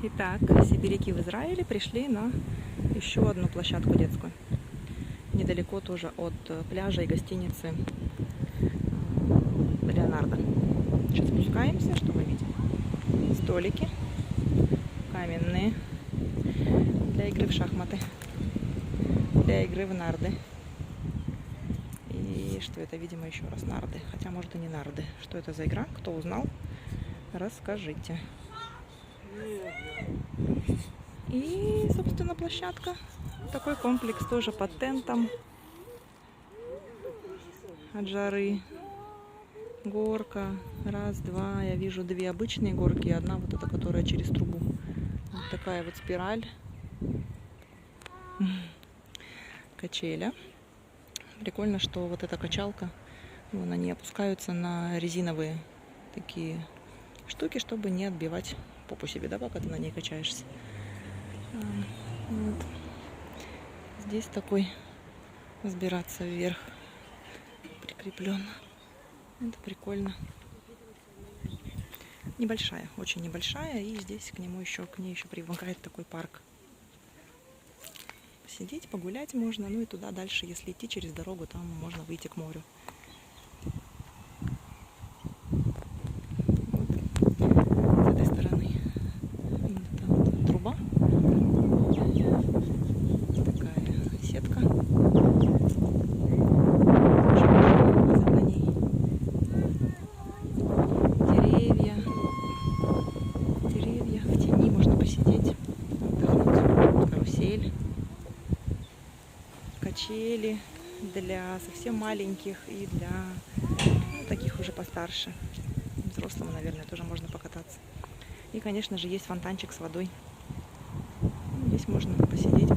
Итак, сибиряки в Израиле пришли на еще одну площадку детскую. Недалеко тоже от пляжа и гостиницы Леонардо. Сейчас спускаемся, что вы видите. Столики каменные для игры в шахматы, для игры в нарды. И что это, видимо, еще раз нарды. Хотя, может, и не нарды. Что это за игра? Кто узнал? Расскажите. И, собственно, площадка. Такой комплекс тоже под тентом. От жары. Горка. Раз, два. Я вижу две обычные горки и одна вот эта, которая через трубу. Вот такая вот спираль. Качеля. Прикольно, что вот эта качалка, вон они опускаются на резиновые такие штуки, чтобы не отбивать попу себе, да, пока ты на ней качаешься. Вот. Здесь такой взбираться вверх прикреплен. Это прикольно. Небольшая, очень небольшая, и здесь к ней еще примыкает такой парк. Сидеть, погулять можно, ну и туда дальше, если идти через дорогу, там можно выйти к морю. Вот. С этой стороны вот труба, такая сетка. На ней деревья, в тени можно посидеть, отдохнуть, карусель. Качели для совсем маленьких и для таких уже постарше. Взрослым, наверное, тоже можно покататься. И, конечно же, есть фонтанчик с водой. Здесь можно посидеть,